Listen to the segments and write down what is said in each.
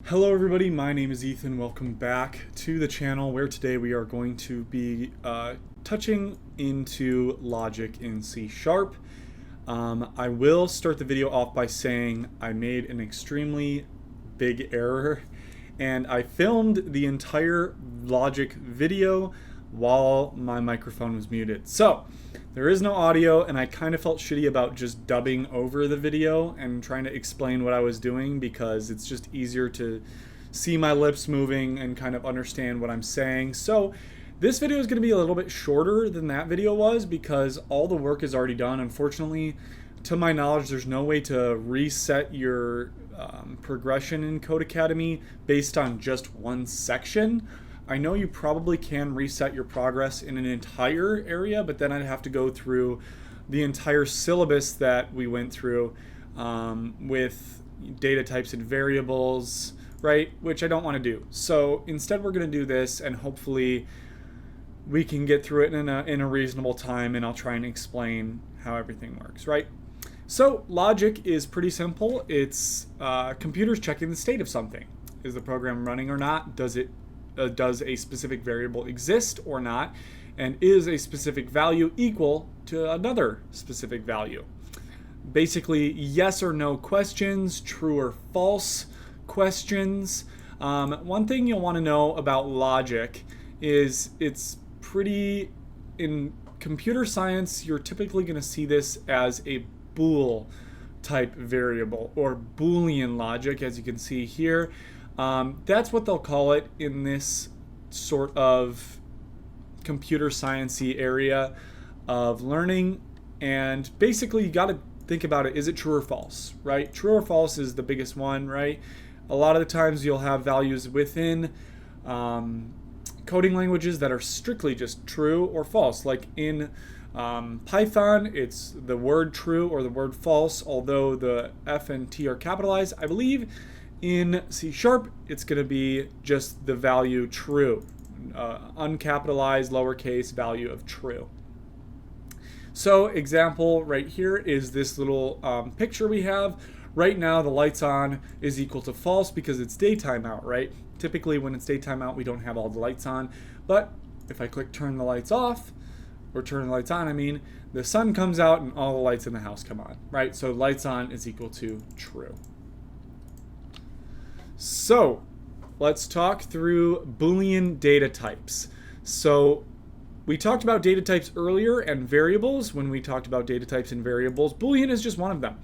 Hello everybody, my name is Ethan. Welcome back to the channel where today we are going to be touching into logic in C#. I will start the video off by saying I made an extremely big error and I filmed the entire logic video while my microphone was muted. So there is no audio and I kind of felt shitty about just dubbing over the video and trying to explain what I was doing because it's just easier to see my lips moving and kind of understand what I'm saying. So this video is going to be a little bit shorter than that video was because all the work is already done. Unfortunately, to my knowledge, there's no way to reset your progression in Codecademy based on just one section. I know you probably can reset your progress in an entire area, but then I'd have to go through the entire syllabus that we went through with data types and variables, right? Which I don't want to do. So instead we're going to do this and hopefully we can get through it in a reasonable time, and I'll try and explain how everything works, right? So logic is pretty simple. It's computers checking the state of something. Is the program running or not? Does a specific variable exist or not? And is a specific value equal to another specific value? Basically, yes or no questions, true or false questions. One thing you'll want to know about logic is it's pretty, in computer science, you're typically going to see this as a bool type variable or boolean logic, as you can see here. That's what they'll call it in this sort of computer science-y area of learning. And basically, you got to think about it. Is it true or false, right? True or false is the biggest one, right? A lot of the times you'll have values within coding languages that are strictly just true or false. Like in Python, it's the word true or the word false, although the F and T are capitalized. I believe in C#, it's going to be just the value true, uncapitalized lowercase value of true. So example right here is this little picture we have. Right now the lights on is equal to false because it's daytime out, right? Typically when it's daytime out we don't have all the lights on, but if I click turn the lights off, or turn the lights on, I mean, the sun comes out and all the lights in the house come on, right? So lights on is equal to true. So let's talk through Boolean data types. So we talked about data types earlier and variables when we talked about data types and variables. Boolean is just one of them.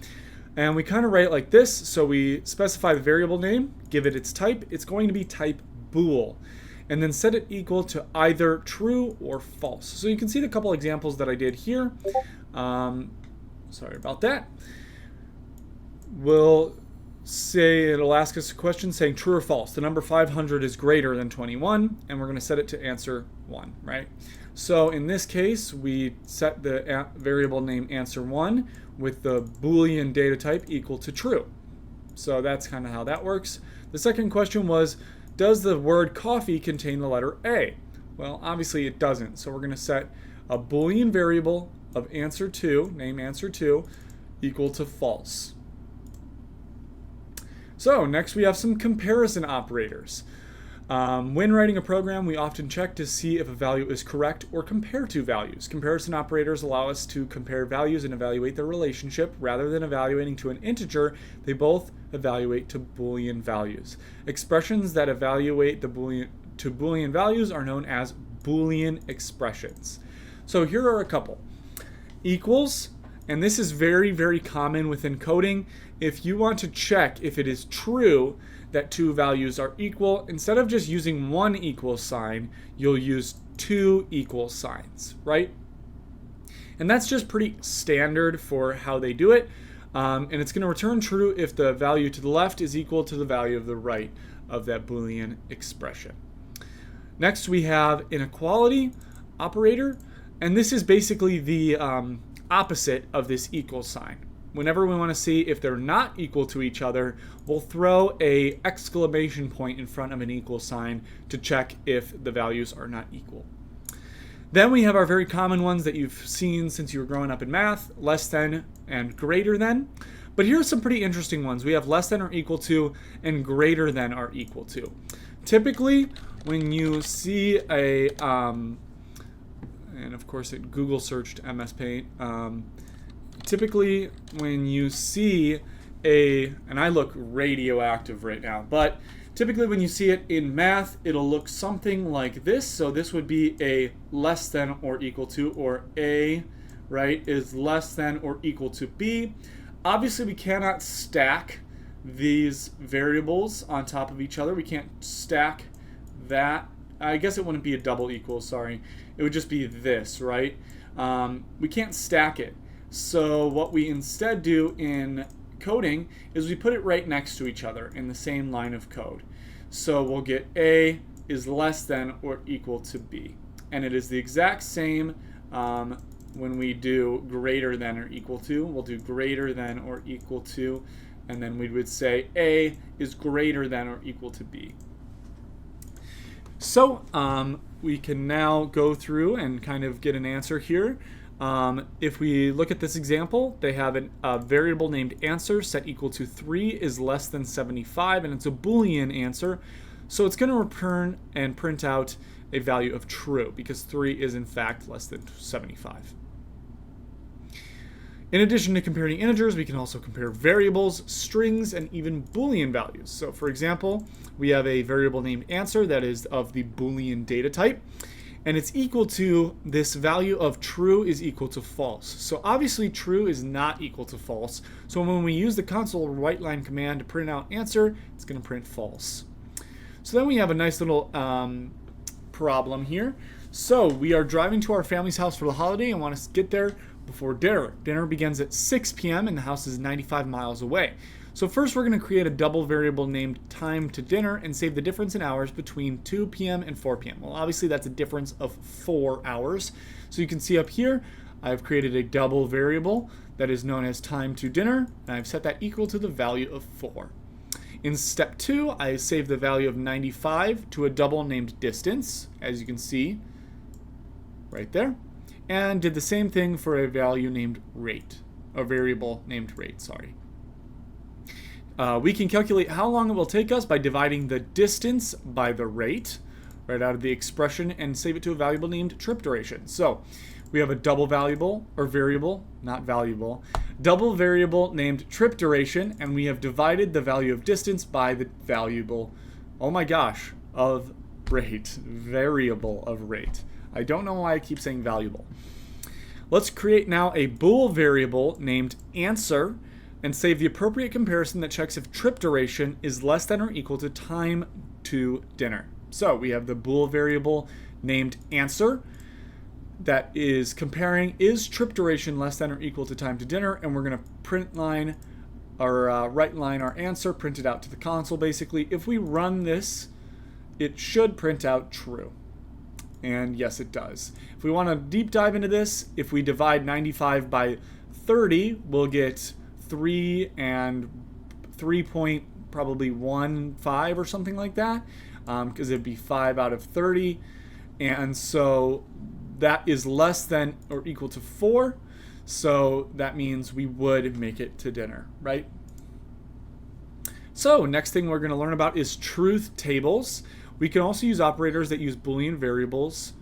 And we kind of write it like this. So we specify the variable name, give it its type. It's going to be type bool. And then set it equal to either true or false. So you can see the couple examples that I did here. Sorry about that. We'll say it'll ask us a question saying true or false. The number 500 is greater than 21, and we're going to set it to answer 1, right? So in this case, we set the variable name answer1 with the Boolean data type equal to true. So that's kind of how that works. The second question was, does the word coffee contain the letter A? Well, obviously it doesn't. So we're going to set a Boolean variable of answer2, name answer2, equal to false. So next we have some comparison operators. When writing a program, we often check to see if a value is correct or compare two values. Comparison operators allow us to compare values and evaluate their relationship. Rather than evaluating to an integer, they both evaluate to Boolean values. Expressions that evaluate to Boolean values are known as Boolean expressions. So here are a couple. Equals, and this is very, very common within coding. If you want to check if it is true that two values are equal, instead of just using one equal sign, you'll use two equal signs, right? And that's just pretty standard for how they do it. And it's going to return true if the value to the left is equal to the value of the right of that Boolean expression. Next we have an equality operator, and this is basically the opposite of this equal sign. Whenever we want to see if they're not equal to each other, we'll throw an exclamation point in front of an equal sign to check if the values are not equal. Then we have our very common ones that you've seen since you were growing up in math, less than and greater than. But here are some pretty interesting ones. We have less than or equal to and greater than or equal to. Typically, when you see a, and of course it Google searched MS Paint, typically when you see and I look radioactive right now, but typically when you see it in math, it'll look something like this. So this would be a less than or equal to, or A, right, is less than or equal to B. Obviously, we cannot stack these variables on top of each other. We can't stack that. I guess it wouldn't be a double equal, sorry. It would just be this, right? We can't stack it. So what we instead do in coding is we put it right next to each other in the same line of code. So we'll get A is less than or equal to B. And it is the exact same when we do greater than or equal to. We'll do greater than or equal to, and then we would say A is greater than or equal to B. So we can now go through and kind of get an answer here. If we look at this example, they have a variable named answer set equal to 3 is less than 75, and it's a boolean answer. So it's going to return and print out a value of true because 3 is in fact less than 75. In addition to comparing integers, we can also compare variables, strings, and even boolean values. So for example, we have a variable named answer that is of the boolean data type, and it's equal to this value of true is equal to false. So obviously true is not equal to false. So when we use the console write line command to print out answer, it's going to print false. So then we have a nice little problem here. So we are driving to our family's house for the holiday and want to get there before dinner. Dinner begins at 6 p.m. and the house is 95 miles away. So first we're going to create a double variable named time to dinner and save the difference in hours between 2 p.m. and 4 p.m. Well, obviously that's a difference of 4 hours. So you can see up here, I've created a double variable that is known as time to dinner, and I've set that equal to the value of 4. In step 2, I saved the value of 95 to a double named distance, as you can see right there, and did the same thing for a value named rate, a variable named rate, sorry. We can calculate how long it will take us by dividing the distance by the rate right out of the expression and save it to a variable named trip duration. So we have a double variable, double variable named trip duration, and we have divided the value of distance by the variable, of rate, variable of rate. I don't know why I keep saying valuable. Let's create now a bool variable named answer and save the appropriate comparison that checks if trip duration is less than or equal to time to dinner. So we have the bool variable named answer that is comparing is trip duration less than or equal to time to dinner, and we're going to print line or write line our answer, print it out to the console basically. If we run this, it should print out true. And yes, it does. If we want to deep dive into this, if we divide 95 by 30, we'll get 3 and 3.15 or something like that, because it'd be 5 out of 30, and so that is less than or equal to 4, so that means we would make it to dinner, right? So next thing we're going to learn about is truth tables. We can also use operators that use Boolean variables.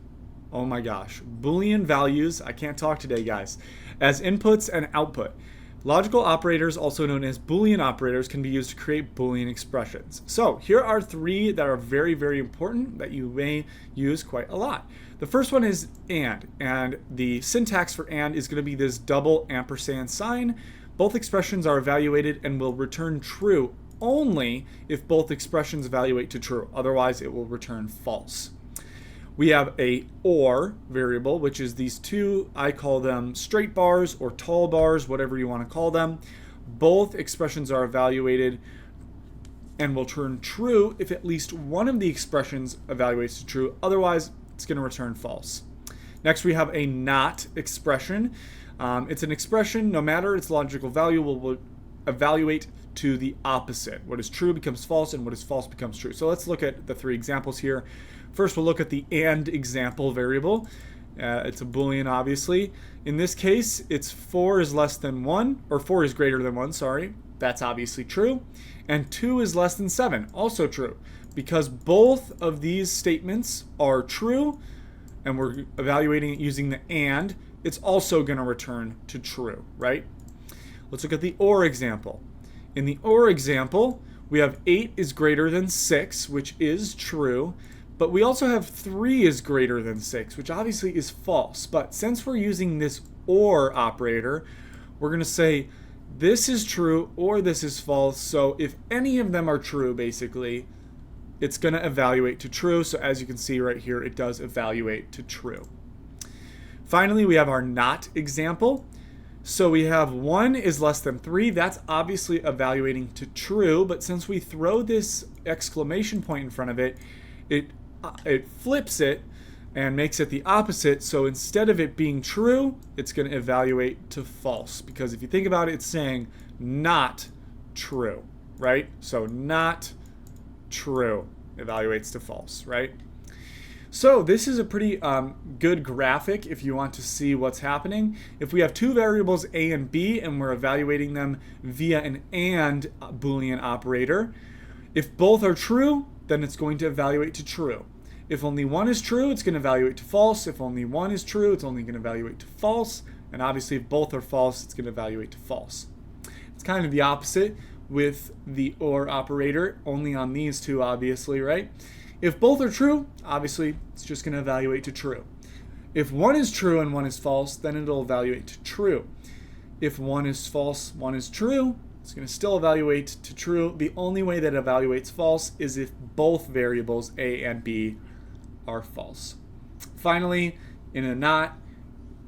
Oh my gosh, Boolean values, I can't talk today guys, as inputs and output. Logical operators, also known as Boolean operators, can be used to create Boolean expressions. So here are 3 that are very, very important that you may use quite a lot. The first one is and the syntax for and is going to be this double ampersand sign. Both expressions are evaluated and will return true only if both expressions evaluate to true. Otherwise, it will return false. We have a or variable, which is these 2, I call them straight bars or tall bars, whatever you want to call them. Both expressions are evaluated and will turn true if at least one of the expressions evaluates to true. Otherwise, it's going to return false. Next, we have a not expression. It's an expression, no matter its logical value, will evaluate to the opposite. What is true becomes false, and what is false becomes true. So let's look at the 3 examples here. First, we'll look at the and example variable. It's a boolean, obviously. In this case, it's 4 is less than 1, or 4 is greater than 1, sorry. That's obviously true. And 2 is less than 7, also true. Because both of these statements are true, and we're evaluating it using the and, it's also going to return to true, right? Let's look at the or example. In the or example, we have 8 is greater than 6, which is true. But we also have 3 is greater than 6, which obviously is false. But since we're using this or operator, we're going to say this is true or this is false. So if any of them are true, basically, it's going to evaluate to true. So as you can see right here, it does evaluate to true. Finally, we have our not example. So we have 1 is less than 3. That's obviously evaluating to true. But since we throw this exclamation point in front of it, it flips it and makes it the opposite. So instead of it being true, it's going to evaluate to false. Because if you think about it, it's saying not true, right? So not true evaluates to false, right? So this is a pretty good graphic if you want to see what's happening. If we have two variables A and B and we're evaluating them via an AND Boolean operator, if both are true, then it's going to evaluate to true. If only one is true, it's going to evaluate to false. If only one is true, it's only going to evaluate to false. And obviously, if both are false, it's going to evaluate to false. It's kind of the opposite with the OR operator, only on these two, obviously, right? If both are true, obviously, it's just going to evaluate to true. If one is true and one is false, then it'll evaluate to true. If one is false, one is true, it's going to still evaluate to true. The only way that it evaluates false is if both variables A and B are false. Finally, in a not,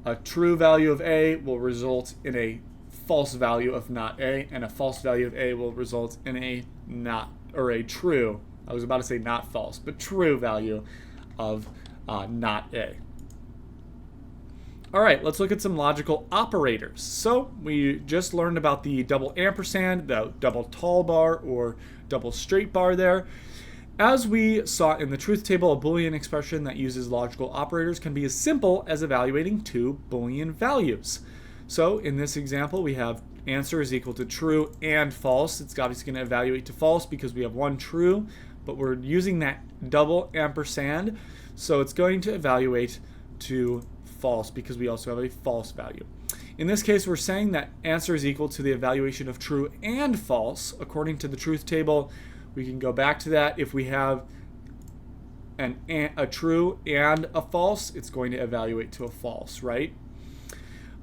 a true value of A will result in a false value of not A, and a false value of A will result in a not, or a true, I was about to say not false, but true value of not A. All right, let's look at some logical operators. So we just learned about the double ampersand, the double tall bar, or double straight bar there. As we saw in the truth table, a Boolean expression that uses logical operators can be as simple as evaluating two Boolean values. So in this example, we have answer is equal to true and false. It's obviously going to evaluate to false because we have one true, but we're using that double ampersand, so it's going to evaluate to false because we also have a false value. In this case, we're saying that answer is equal to the evaluation of true and false. According to the truth table, we can go back to that. If we have a true and a false, it's going to evaluate to a false, right?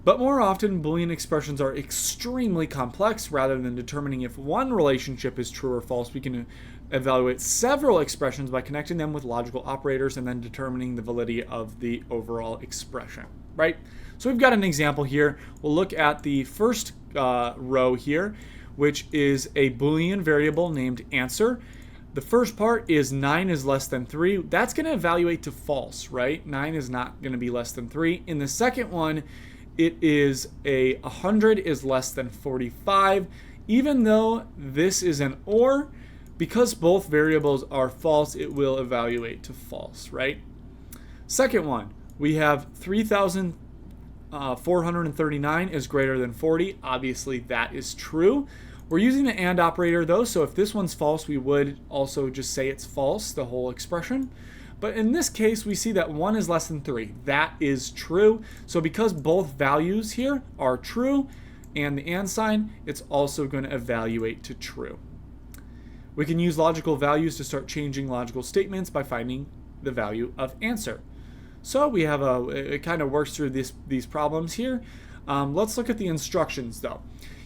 But more often, Boolean expressions are extremely complex. Rather than determining if one relationship is true or false, we can evaluate several expressions by connecting them with logical operators and then determining the validity of the overall expression, right? So we've got an example here. We'll look at the first row here, which is a Boolean variable named answer. The first part is 9 is less than 3. That's going to evaluate to false, right? 9 is not going to be less than 3. In the second one, it is 100 is less than 45. Even though this is an OR, because both variables are false, it will evaluate to false, right? Second one, we have 3,439 is greater than 40. Obviously, that is true. We're using the AND operator, though, so if this one's false, we would also just say it's false, the whole expression. But in this case, we see that 1 is less than 3. That is true. So because both values here are true and the AND sign, it's also going to evaluate to true. We can use logical values to start changing logical statements by finding the value of answer. So we have it kind of works through these problems here. Let's look at the instructions, though.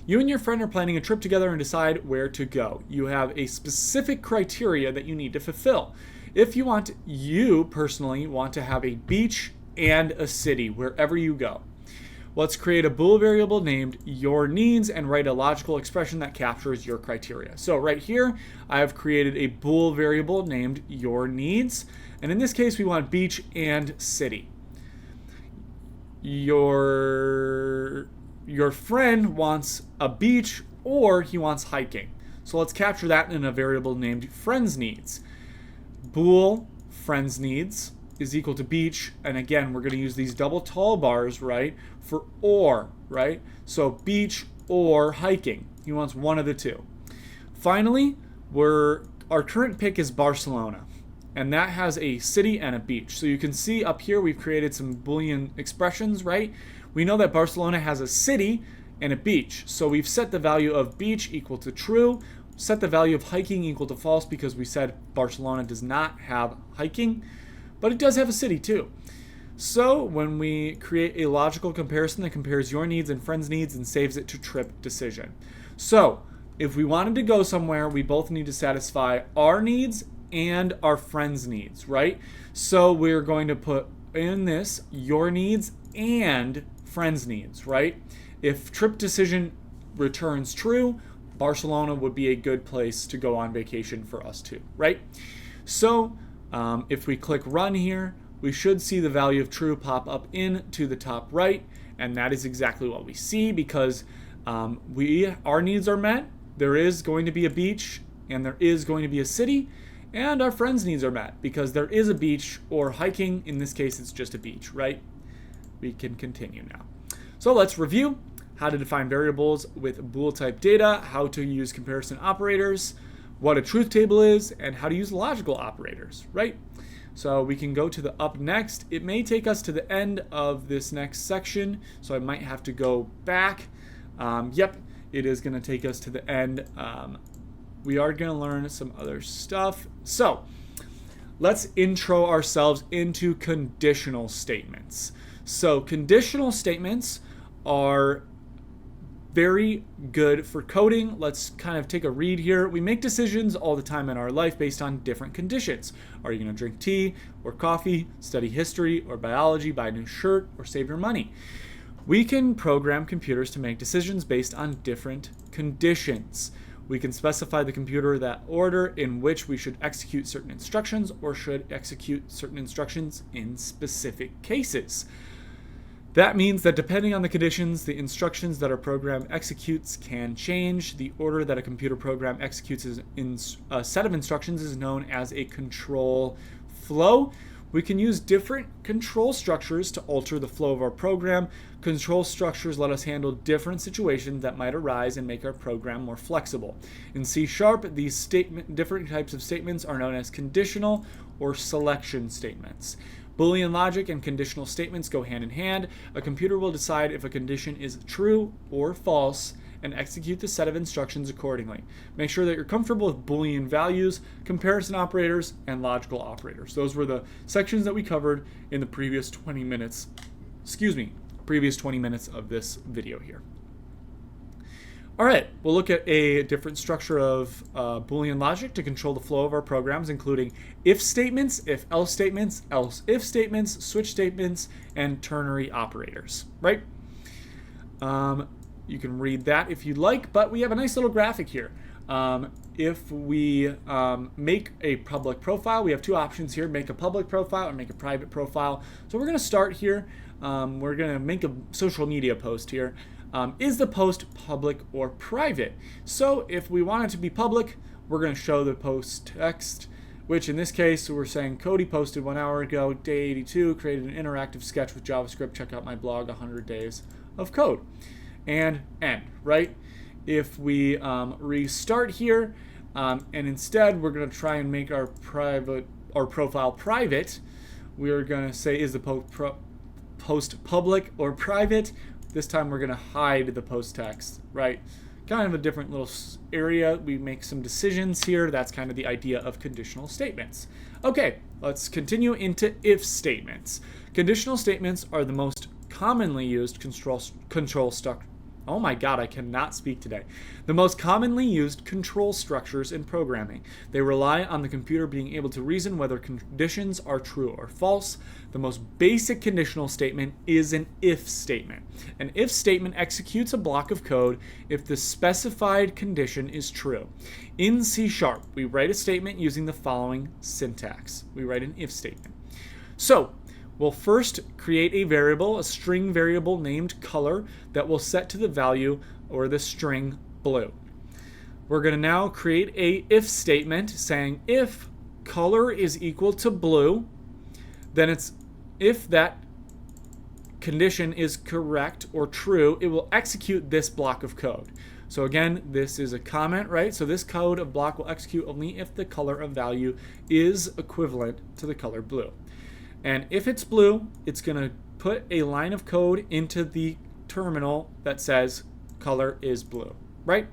You and your friend are planning a trip together and decide where to go. You have a specific criteria that you need to fulfill. If you personally want to have a beach and a city wherever you go. Let's create a bool variable named your needs and write a logical expression that captures your criteria. So right here, I have created a bool variable named your needs. And in this case, we want beach and city. Your friend wants a beach or he wants hiking. So let's capture that in a variable named friends needs. Bool friends needs is equal to beach. And again, we're going to use these double tall bars, right, for or, right? So beach or hiking. He wants one of the two. Finally, our current pick is Barcelona, and that has a city and a beach. So you can see up here we've created some Boolean expressions, right? We know that Barcelona has a city and a beach. So we've set the value of beach equal to true, set the value of hiking equal to false because we said Barcelona does not have hiking, but it does have a city too. So when we create a logical comparison that compares your needs and friends' needs and saves it to trip decision. So if we wanted to go somewhere, we both need to satisfy our needs and our friends' needs, right? So we're going to put in this your needs and friends' needs, right? If trip decision returns true, Barcelona would be a good place to go on vacation for us too, right? So if we click run here, we should see the value of true pop up into the top right, and that is exactly what we see because our needs are met. There is going to be a beach and there is going to be a city, and our friends' needs are met because there is a beach or hiking. In this case, it's just a beach, right? We can continue now. So let's review how to define variables with bool type data, how to use comparison operators, what a truth table is, and how to use logical operators, right? So we can go to the up next. It may take us to the end of this next section, so I might have to go back. Yep, it is going to take us to the end. We are going to learn some other stuff. So let's intro ourselves into conditional statements. So conditional statements are very good for coding. Let's kind of take a read here. We make decisions all the time in our life based on different conditions. Are you going to drink tea or coffee, study history or biology, buy a new shirt, or save your money? We can program computers to make decisions based on different conditions. We can specify the computer that order in which we should execute certain instructions or should execute certain instructions in specific cases. That means that depending on the conditions, the instructions that our program executes can change. The order that a computer program executes in a set of instructions is known as a control flow. We can use different control structures to alter the flow of our program. Control structures let us handle different situations that might arise and make our program more flexible. In C#, these different types of statements are known as conditional or selection statements. Boolean logic and conditional statements go hand in hand. A computer will decide if a condition is true or false and execute the set of instructions accordingly. Make sure that you're comfortable with Boolean values, comparison operators, and logical operators. Those were the sections that we covered in the previous 20 minutes of this video here. All right, we'll look at a different structure of Boolean logic to control the flow of our programs, including if statements, if-else statements, else-if statements, switch statements, and ternary operators, right? You can read that if you'd like, but we have a nice little graphic here. If we make a public profile, we have two options here, make a public profile or make a private profile. So we're going to start here. We're going to make a social media post here. Is the post public or private? So if we want it to be public, we're going to show the post text, which in this case, we're saying Cody posted 1 hour ago, day 82, created an interactive sketch with JavaScript. Check out my blog, 100 Days of Code. And end, right? If we restart here, and instead we're going to try and make our profile private, we're going to say, is the post public or private? This time we're going to hide the post text, right? Kind of a different little area. We make some decisions here. That's kind of the idea of conditional statements. Okay, let's continue into if statements. Conditional statements are the most commonly used control structure. Oh my God, I cannot speak today. The most commonly used control structures in programming. They rely on the computer being able to reason whether conditions are true or false. The most basic conditional statement is an if statement. An if statement executes a block of code if the specified condition is true. In C#, we write a statement using the following syntax. We write an if statement. So, we'll first create a variable, a string variable named color that will set to the value or the string blue. We're going to now create a if statement saying if color is equal to blue, then if that condition is correct or true, it will execute this block of code. So again, this is a comment, right? So this code of block will execute only if the color of value is equivalent to the color blue. And if it's blue, it's going to put a line of code into the terminal that says color is blue, right?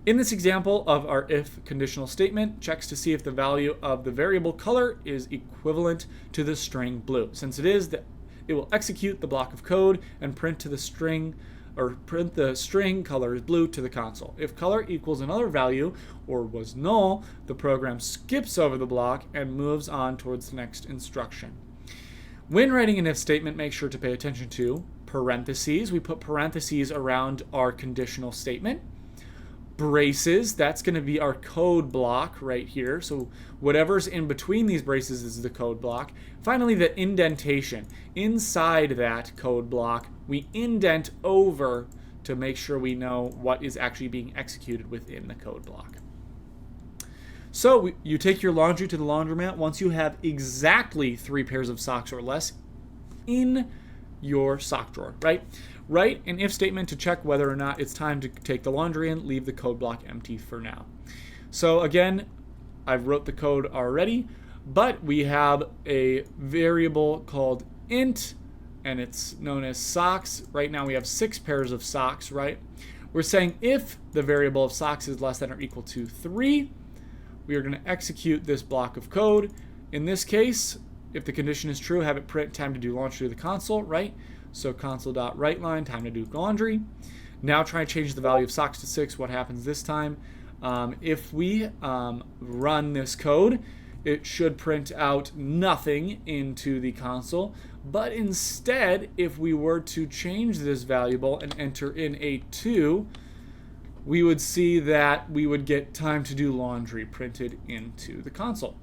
In this example of our if conditional statement, checks to see if the value of the variable color is equivalent to the string blue. Since it is, it will execute the block of code and print the string color is blue to the console. If color equals another value or was null, the program skips over the block and moves on towards the next instruction. When writing an if statement, make sure to pay attention to parentheses. We put parentheses around our conditional statement. Braces, that's going to be our code block right here. So whatever's in between these braces is the code block. Finally, the indentation. Inside that code block, we indent over to make sure we know what is actually being executed within the code block. So you take your laundry to the laundromat once you have exactly 3 pairs of socks or less in your sock drawer, right? Write an if statement to check whether or not it's time to take the laundry in. Leave the code block empty for now. So again, I've wrote the code already, but we have a variable called int, and it's known as socks. Right now we have 6 pairs of socks, right? We're saying if the variable of socks is less than or equal to 3, we are going to execute this block of code. In this case, if the condition is true, have it print time to do laundry to the console, right? So console.writeLine, time to do laundry. Now try and change the value of socks to 6. What happens this time? If we run this code, it should print out nothing into the console. But instead, if we were to change this variable and enter in a 2, we would see that we would get time to do laundry printed into the console.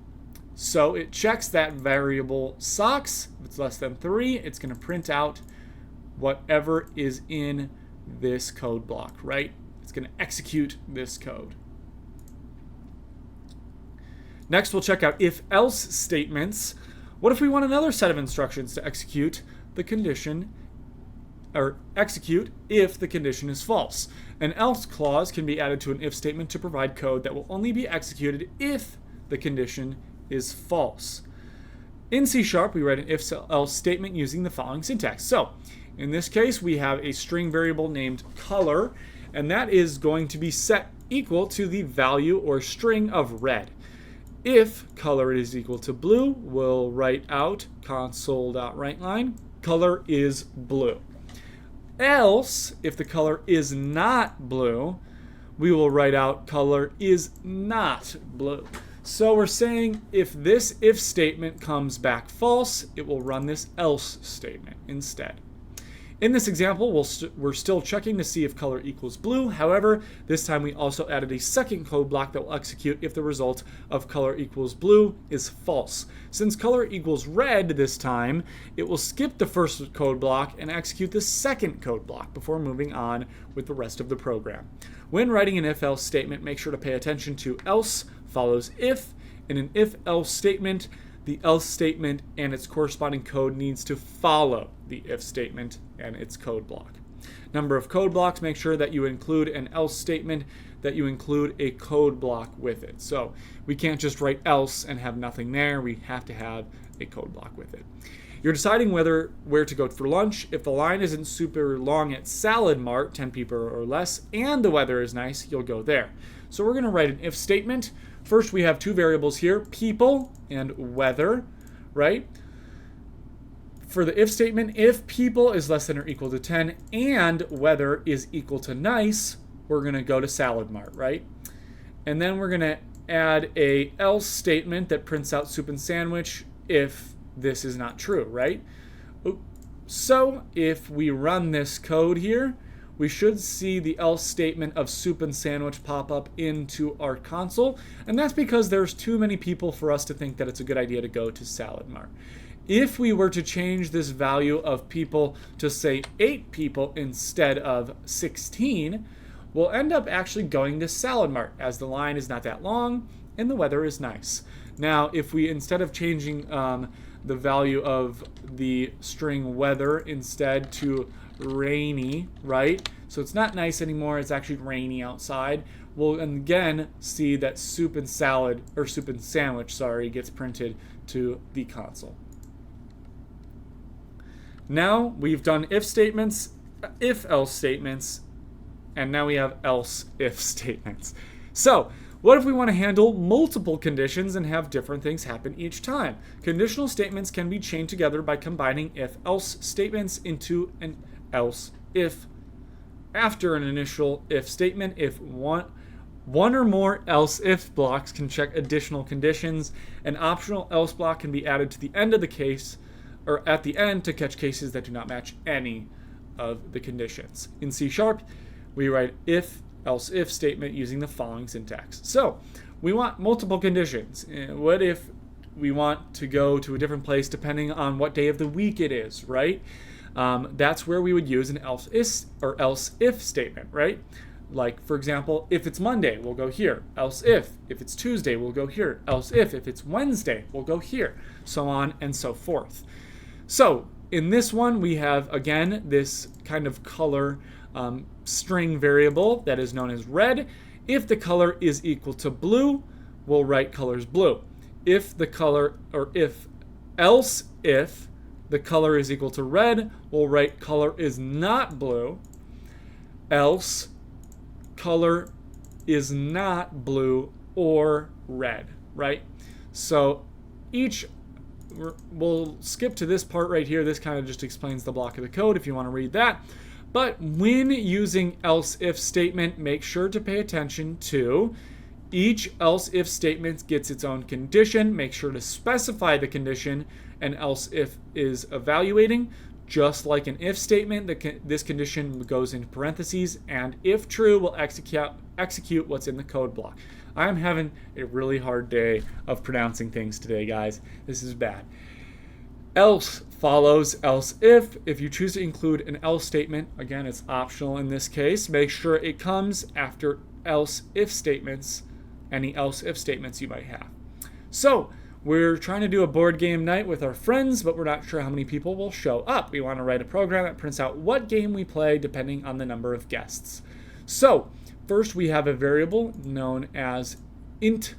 So it checks that variable socks. If it's less than 3, it's going to print out whatever is in this code block, right? It's going to execute this code. Next, we'll check out if-else statements. What if we want another set of instructions to execute the condition, or execute if the condition is false? An else clause can be added to an if statement to provide code that will only be executed if the condition is false. In C#, we write an if-else statement using the following syntax. So, in this case, we have a string variable named color, and that is going to be set equal to the value or string of red. If color is equal to blue, we'll write out console.writeLine, color is blue. Else, if the color is not blue, we will write out color is not blue. So we're saying if this if statement comes back false, it will run this else statement instead. In this example, we're still checking to see if color equals blue. However, this time we also added a second code block that will execute if the result of color equals blue is false. Since color equals red this time, it will skip the first code block and execute the second code block before moving on with the rest of the program. When writing an if-else statement, make sure to pay attention to else follows if. In an if-else statement, the else statement and its corresponding code needs to follow the if statement and its code block. Number of code blocks, make sure that you include an else statement, that you include a code block with it. So we can't just write else and have nothing there. We have to have a code block with it. You're deciding where to go for lunch. If the line isn't super long at Salad Mart, 10 people or less, and the weather is nice, you'll go there. So we're going to write an if statement. First, we have 2 variables here, people and weather, right? For the if statement, if people is less than or equal to 10 and weather is equal to nice, we're going to go to Salad Mart, right? And then we're going to add a else statement that prints out soup and sandwich if this is not true, right? So if we run this code here, we should see the else statement of soup and sandwich pop up into our console, and that's because there's too many people for us to think that it's a good idea to go to Salad Mart. If we were to change this value of people to say 8 people instead of 16, we'll end up actually going to Salad Mart as the line is not that long and the weather is nice. Now, if we, instead of changing the value of the string weather instead to rainy, right? So it's not nice anymore, it's actually rainy outside. We'll again see that soup and sandwich, gets printed to the console. Now we've done if statements, if-else statements, and now we have else-if statements. So what if we want to handle multiple conditions and have different things happen each time? Conditional statements can be chained together by combining if-else statements into an else-if. After an initial if statement, if one or more else-if blocks can check additional conditions, an optional else block can be added to the end of the case, or at the end, to catch cases that do not match any of the conditions. In C#, we write if-else-if statement using the following syntax. So we want multiple conditions. What if we want to go to a different place depending on what day of the week it is, right? That's where we would use an else-if statement, right? Like, for example, if it's Monday, we'll go here. Else if it's Tuesday, we'll go here. Else if it's Wednesday, we'll go here. So on and so forth. So in this one, we have, again, this kind of color string variable that is known as red. If the color is equal to blue, we'll write colors blue. If the color if the color is equal to red, we'll write color is not blue. Else color is not blue or red, right? So we'll skip to this part right here. This kind of just explains the block of the code if you want to read that. But when using else-if statement, make sure to pay attention to each else-if statement gets its own condition. Make sure to specify the condition an else-if is evaluating. Just like an if statement, this condition goes into parentheses, and if true, will execute what's in the code block. I'm having a really hard day of pronouncing things today, guys. This is bad. Else follows else if. If you choose to include an else statement, again, it's optional in this case, make sure it comes after else if statements, any else if statements you might have. So we're trying to do a board game night with our friends, but we're not sure how many people will show up. We want to write a program that prints out what game we play depending on the number of guests. So first we have a variable known as int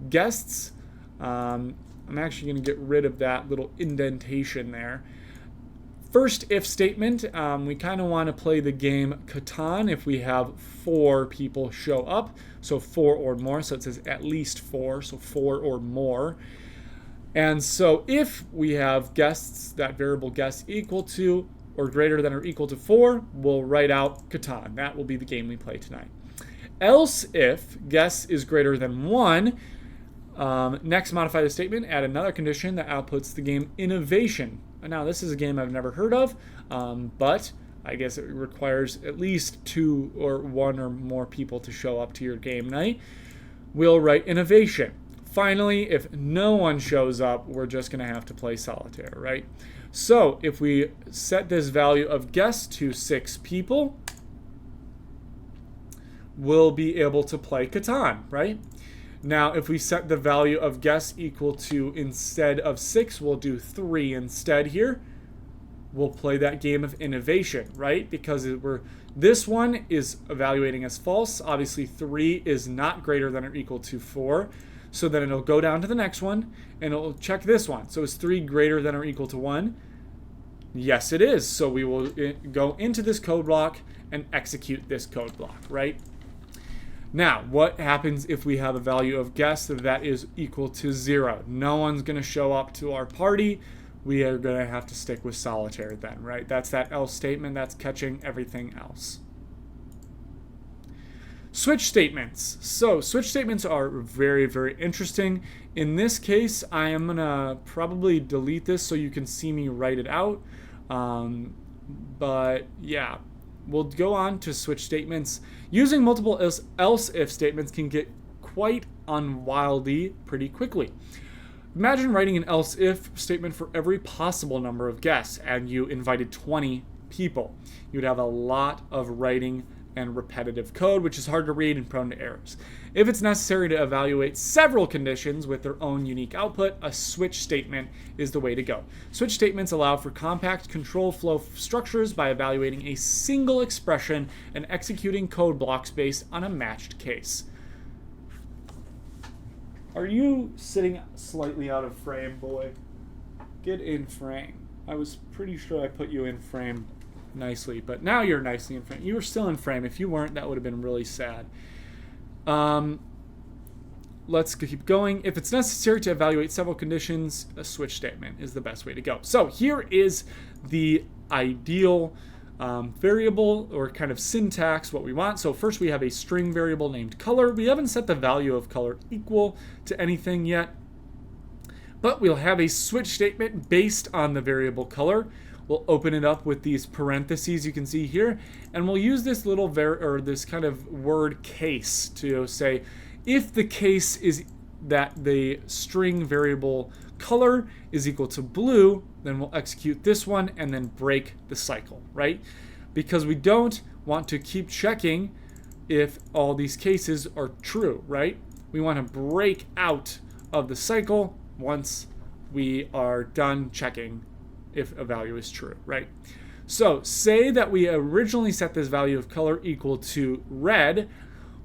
guests. I'm actually going to get rid of that little indentation there. First if statement, we kind of want to play the game Catan if we have 4 people show up. So 4 or more, so it says at least 4, so 4 or more. And so if we have guests, that variable guests equal to or greater than or equal to 4, we'll write out Catan. That will be the game we play tonight. Else if guests is greater than 1, next modify the statement, add another condition that outputs the game Innovation. Now this is a game I've never heard of, but I guess it requires at least 2 or 1 or more people to show up to your game night. We'll write Innovation. Finally, if no one shows up, we're just going to have to play solitaire, right? So if we set this value of guests to 6 people, we'll be able to play Catan, right? Now, if we set the value of guests equal to, instead of 6, we'll do 3 instead here. We'll play that game of Innovation, right? Because this one is evaluating as false. Obviously, 3 is not greater than or equal to 4. So then it'll go down to the next one, and it'll check this one. So is 3 greater than or equal to 1? Yes, it is. So we will go into this code block and execute this code block, right? Now, what happens if we have a value of guests that is equal to 0? No one's going to show up to our party. We are going to have to stick with solitaire then, right? That's that else statement. That's catching everything else. Switch statements. So switch statements are very, very interesting. In this case, I am going to probably delete this so you can see me write it out. But yeah, we'll go on to switch statements. Using multiple else-if statements can get quite unwieldy pretty quickly. Imagine writing an else-if statement for every possible number of guests, and you invited 20 people. You'd have a lot of writing and repetitive code, which is hard to read and prone to errors. If it's necessary to evaluate several conditions with their own unique output, a switch statement is the way to go. Switch statements allow for compact control flow structures by evaluating a single expression and executing code blocks based on a matched case. Are you sitting slightly out of frame, boy? Get in frame. I was pretty sure I put you in frame nicely, but now you're nicely in frame. You were still in frame. If you weren't, that would have been really sad. Let's keep going. If it's necessary to evaluate several conditions, a switch statement is the best way to go. So here is the ideal variable or kind of syntax, what we want. So first we have a string variable named color. We haven't set the value of color equal to anything yet, but we'll have a switch statement based on the variable color. We'll open it up with these parentheses you can see here, and we'll use this little this kind of word case to say if the case is that the string variable color is equal to blue, then we'll execute this one and then break the cycle, right? Because we don't want to keep checking if all these cases are true, right? We want to break out of the cycle once we are done checking if a value is true, right? So say that we originally set this value of color equal to red.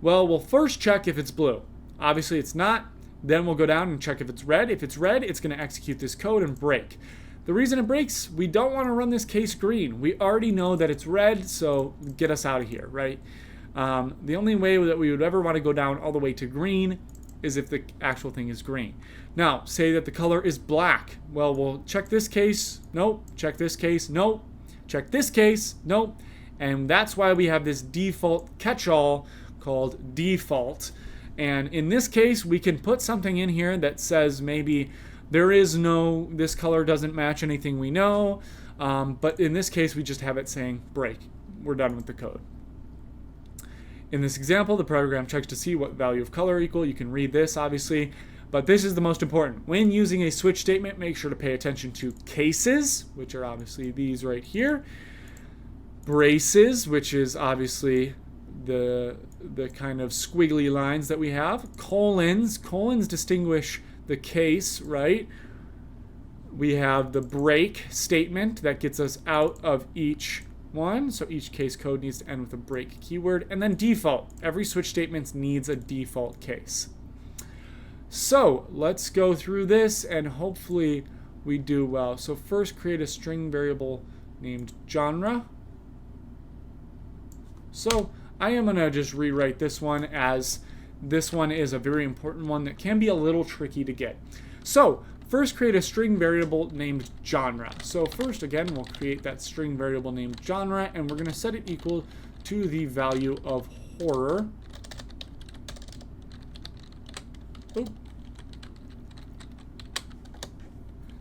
Well, we'll first check if it's blue. Obviously it's not. Then we'll go down and check if it's red. If it's red, it's going to execute this code and break. The reason it breaks, we don't want to run this case green. We already know that it's red, so get us out of here, right? The only way that we would ever want to go down all the way to green is if the actual thing is green. Now, say that the color is black. Well, we'll check this case, nope. Check this case, nope. Check this case, nope. And that's why we have this default catch-all called default. And in this case, we can put something in here that says maybe this color doesn't match anything we know. But in this case, we just have it saying break. We're done with the code. In this example, the program checks to see what value of color equal. You can read this, obviously, but this is the most important. When using a switch statement, make sure to pay attention to cases, which are obviously these right here, braces, which is obviously the kind of squiggly lines that we have, colons distinguish the case, right? We have the break statement that gets us out of each one, so each case code needs to end with a break keyword, and then default. Every switch statement needs a default case. So let's go through this and hopefully we do well. So first, create a string variable named genre. So I am going to just rewrite this one, as this one is a very important one that can be a little tricky to get. So first, create a string variable named genre. So first, again, we'll create that string variable named genre, and we're going to set it equal to the value of horror. Oop.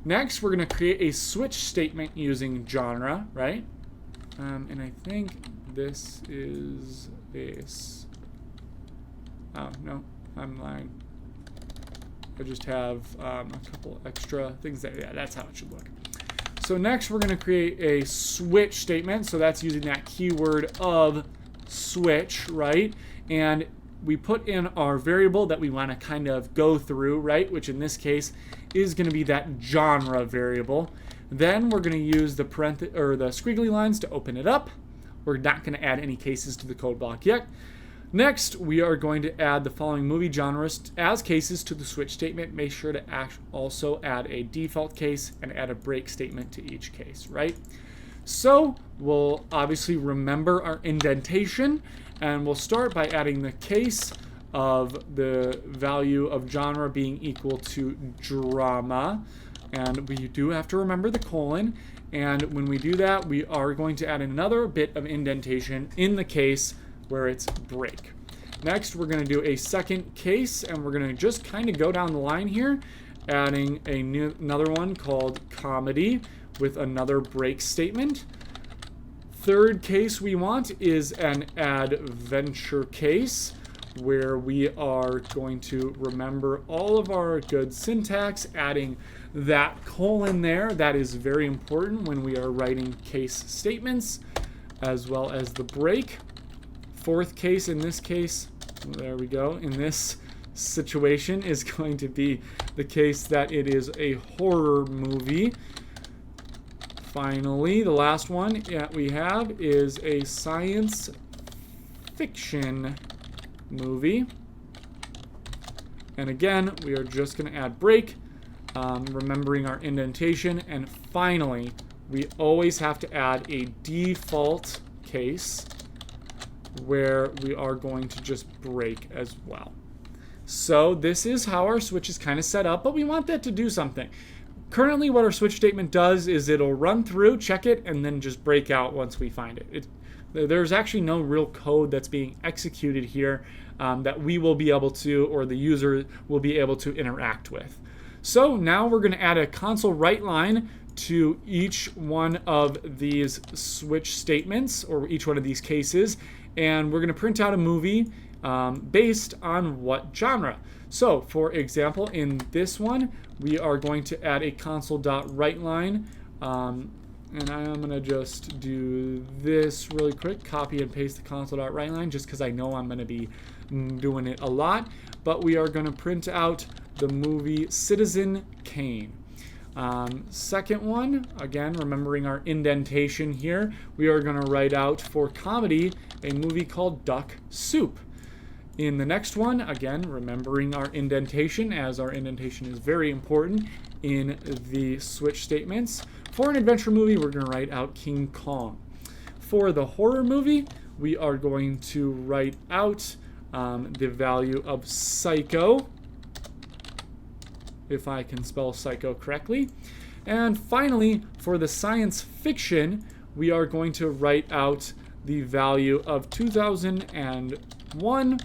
Next, we're going to create a switch statement using genre, right? And I think this is this. Oh, no, I'm lying. I just have a couple extra things there. Yeah, that's how it should look. So next we're going to create a switch statement. So that's using that keyword of switch, right? And we put in our variable that we want to kind of go through, right? Which in this case is going to be that genre variable. Then we're going to use the squiggly lines to open it up. We're not going to add any cases to the code block yet. Next, we are going to add the following movie genres as cases to the switch statement. Make sure to also add a default case and add a break statement to each case, right? So we'll obviously remember our indentation, and we'll start by adding the case of the value of genre being equal to drama. And we do have to remember the colon. And when we do that, we are going to add another bit of indentation in the case where it's break. Next, we're going to do a second case, and we're going to just kind of go down the line here, adding another one called comedy with another break statement. Third case we want is an adventure case, where we are going to remember all of our good syntax, adding that colon there. That is very important when we are writing case statements, as well as the break. fourth case, in this case, there we go, in this situation is going to be the case that it is a horror movie. Finally, the last one that we have is a science fiction movie. And again, we are just going to add break, remembering our indentation. And finally, we always have to add a default case where we are going to just break as well. So this is how our switch is kind of set up, but we want that to do something. Currently, what our switch statement does is it'll run through, check it, and then just break out once we find it. There's actually no real code that's being executed here that we will be able to, or the user will be able to interact with. So now we're going to add a console write line to each one of these switch statements, or each one of these cases, and we're going to print out a movie based on what genre. So, for example, in this one, we are going to add a console.writeLine, and I'm going to just do this really quick, copy and paste the console.writeLine, just because I know I'm going to be doing it a lot. But we are going to print out the movie Citizen Kane. Second one, again, remembering our indentation here, we are going to write out for comedy a movie called Duck Soup. In the next one, again, remembering our indentation, as our indentation is very important in the switch statements. For an adventure movie, we're going to write out King Kong. For the horror movie, we are going to write out the value of Psycho, if I can spell psycho correctly. And finally, for the science fiction, we are going to write out the value of 2001.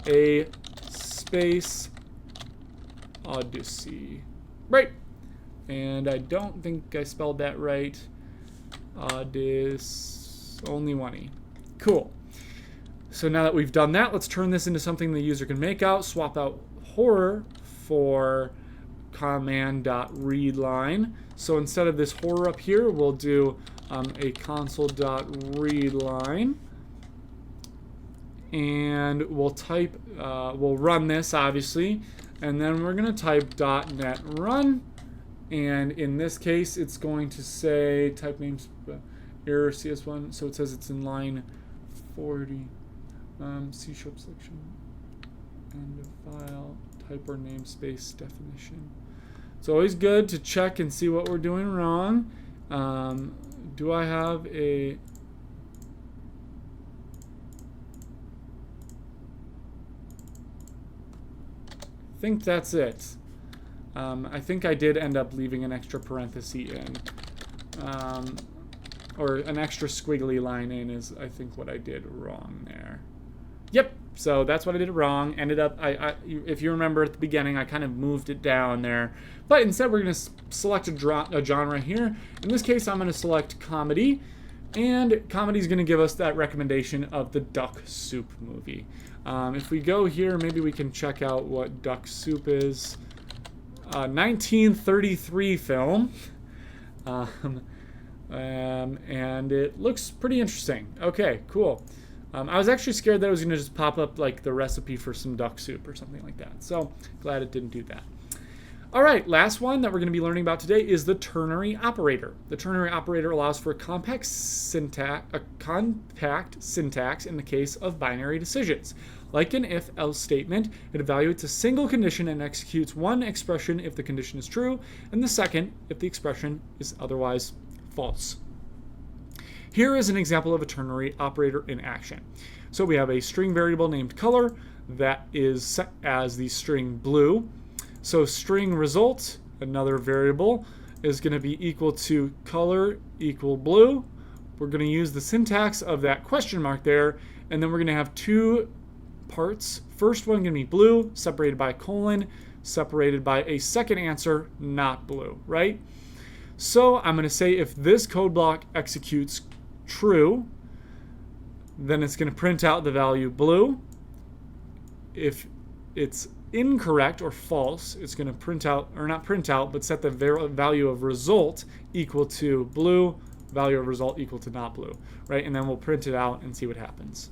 A Space Odyssey. Right. And I don't think I spelled that right. Only one E. Cool. So now that we've done that, let's turn this into something the user can make out. Swap out horror for command.readline. So instead of this horror up here, we'll do a console.readline. And we'll type, we'll run this obviously, and then we're going to type .NET run. And in this case, it's going to say type names error CS1. So it says it's in line 40. C# selection, end of file, type or namespace definition. It's always good to check and see what we're doing wrong. Do I have a... I think that's it. I think I did end up leaving an extra parenthesis in. Or an extra squiggly line in is, I think, what I did wrong there. Yep, so that's what I did wrong. Ended up, if you remember at the beginning, I kind of moved it down there. But instead, we're going to select a genre here. In this case, I'm going to select comedy. And comedy is going to give us that recommendation of the Duck Soup movie. If we go here, maybe we can check out what Duck Soup is. 1933 film. And it looks pretty interesting. Okay, cool. I was actually scared that it was going to just pop up like the recipe for some duck soup or something like that. So glad it didn't do that. All right, last one that we're going to be learning about today is the ternary operator. The ternary operator allows for a compact syntax in the case of binary decisions. Like an if-else statement, it evaluates a single condition and executes one expression if the condition is true, and the second if the expression is otherwise false. Here is an example of a ternary operator in action. So we have a string variable named color that is set as the string blue. So string result, another variable, is going to be equal to color equal blue. We're going to use the syntax of that question mark there, and then we're going to have two parts. First one going to be blue, separated by a colon, separated by a second answer, not blue, right? So I'm going to say if this code block executes true, then it's going to print out the value blue. If it's incorrect or false, it's going to print out, or not print out, but set the value of result equal to blue, value of result equal to not blue, right? And then we'll print it out and see what happens.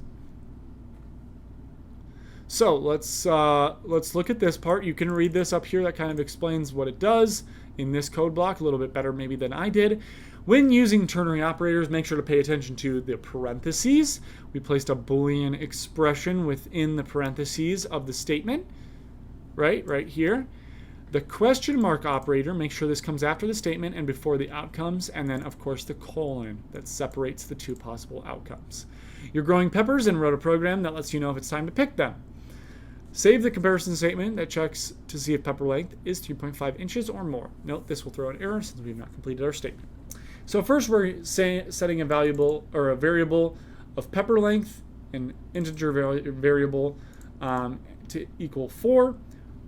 So let's look at this part. You can read this up here. That kind of explains what it does in this code block a little bit better maybe than I did. When using ternary operators, make sure to pay attention to the parentheses. We placed a Boolean expression within the parentheses of the statement, right here. The question mark operator, make sure this comes after the statement and before the outcomes, and then of course the colon that separates the two possible outcomes. You're growing peppers and wrote a program that lets you know if it's time to pick them. Save the comparison statement that checks to see if pepper length is 3.5 inches or more. Note this will throw an error since we've not completed our statement. So first we're setting a variable of pepper length, an integer variable to equal 4.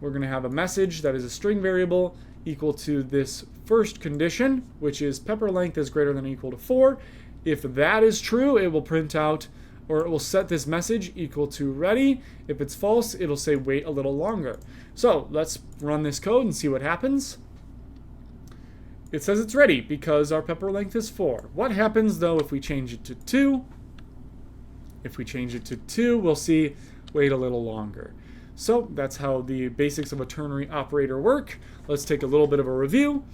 We're going to have a message that is a string variable equal to this first condition, which is pepper length is greater than or equal to 4. If that is true, it will print out, or it will set this message equal to ready. If it's false, it'll say wait a little longer. So let's run this code and see what happens. It says it's ready because our pepper length is 4. What happens though if we change it to 2? If we change it to 2, we'll see wait a little longer. So that's how the basics of a ternary operator work. Let's take a little bit of a review.